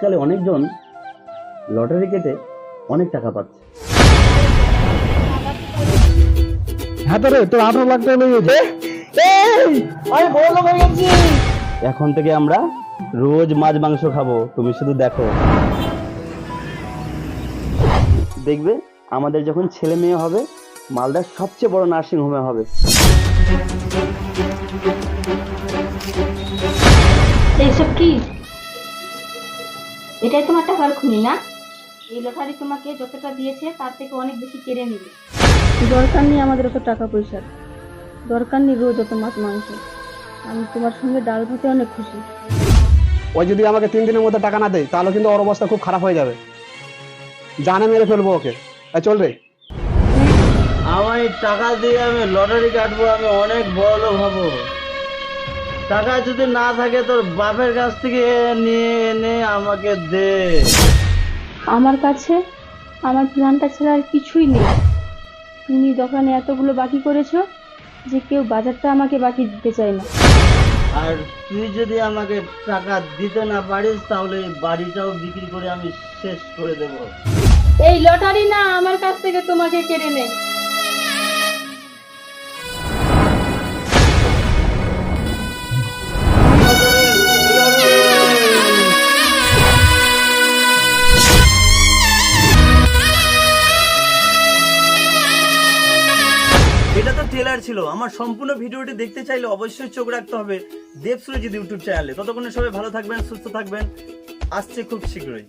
আজকাল অনেকজন লটারি কেটে অনেক টাকা পাচ্ছে। হ্যাঁ তো রে, তোর 18 লাখ টাকা লেগে গেছে। আমি বড় লোক হয়ে গেছি। এখন থেকে আমরা রোজ মাছ মাংস খাবো, তুমি শুধু দেখো। দেখবে আমাদের যখন ছেলে মেয়ে হবে, মালদার সবচেয়ে বড় নার্সিং হোমে হবে। এইসব কি? এটাই তোমার টাকার খুনি না? এই লটারি তোমাকে যতটা দিয়েছে তার থেকে অনেক বেশি কেড়ে নিবে। দরকার নেই আমাদের অত টাকা পয়সার, দরকার নেই রোজ অত মাছ মাংস। আমি তোমার সঙ্গে ডাল ভাতে অনেক খুশি। ওই যদি আমাকে 3 দিনের মধ্যে টাকা না দেয় তাহলে কিন্তু ওর অবস্থা খুব খারাপ হয়ে যাবে। জানে মেরে ফেলবো ওকে। চল রে। আমার এই টাকা দিয়ে আমি লটারি কাটবো, আমি অনেক বড় লোক হবো। টাকা যদি না থাকে তোর বাপের কাছ থেকে নিয়ে এনে আমাকে দে। আমার কাছে আমার প্ল্যানটা ছাড়া আর কিছুই নেই। তুমি দোকানে এতগুলো বাকি করেছো যে কেউ বাজারটা আমাকে বাকি দিতে চায় না। আর তুই যদি আমাকে টাকা দিতে না পারিস তাহলে এই বাড়িটাও বিক্রি করে আমি শেষ করে দেব। এই লটারি না আমার কাছ থেকে তোমাকে কেড়ে নেই। এটা তো ট্রেলার ছিল। আমার সম্পূর্ণ ভিডিওটি দেখতে চাইলে অবশ্যই চোখ রাখতে হবে দেব সুরজিৎ ইউটিউব চ্যানেলে। ততক্ষণে সবাই ভালো থাকবেন, সুস্থ থাকবেন। আসছে খুব শীঘ্রই।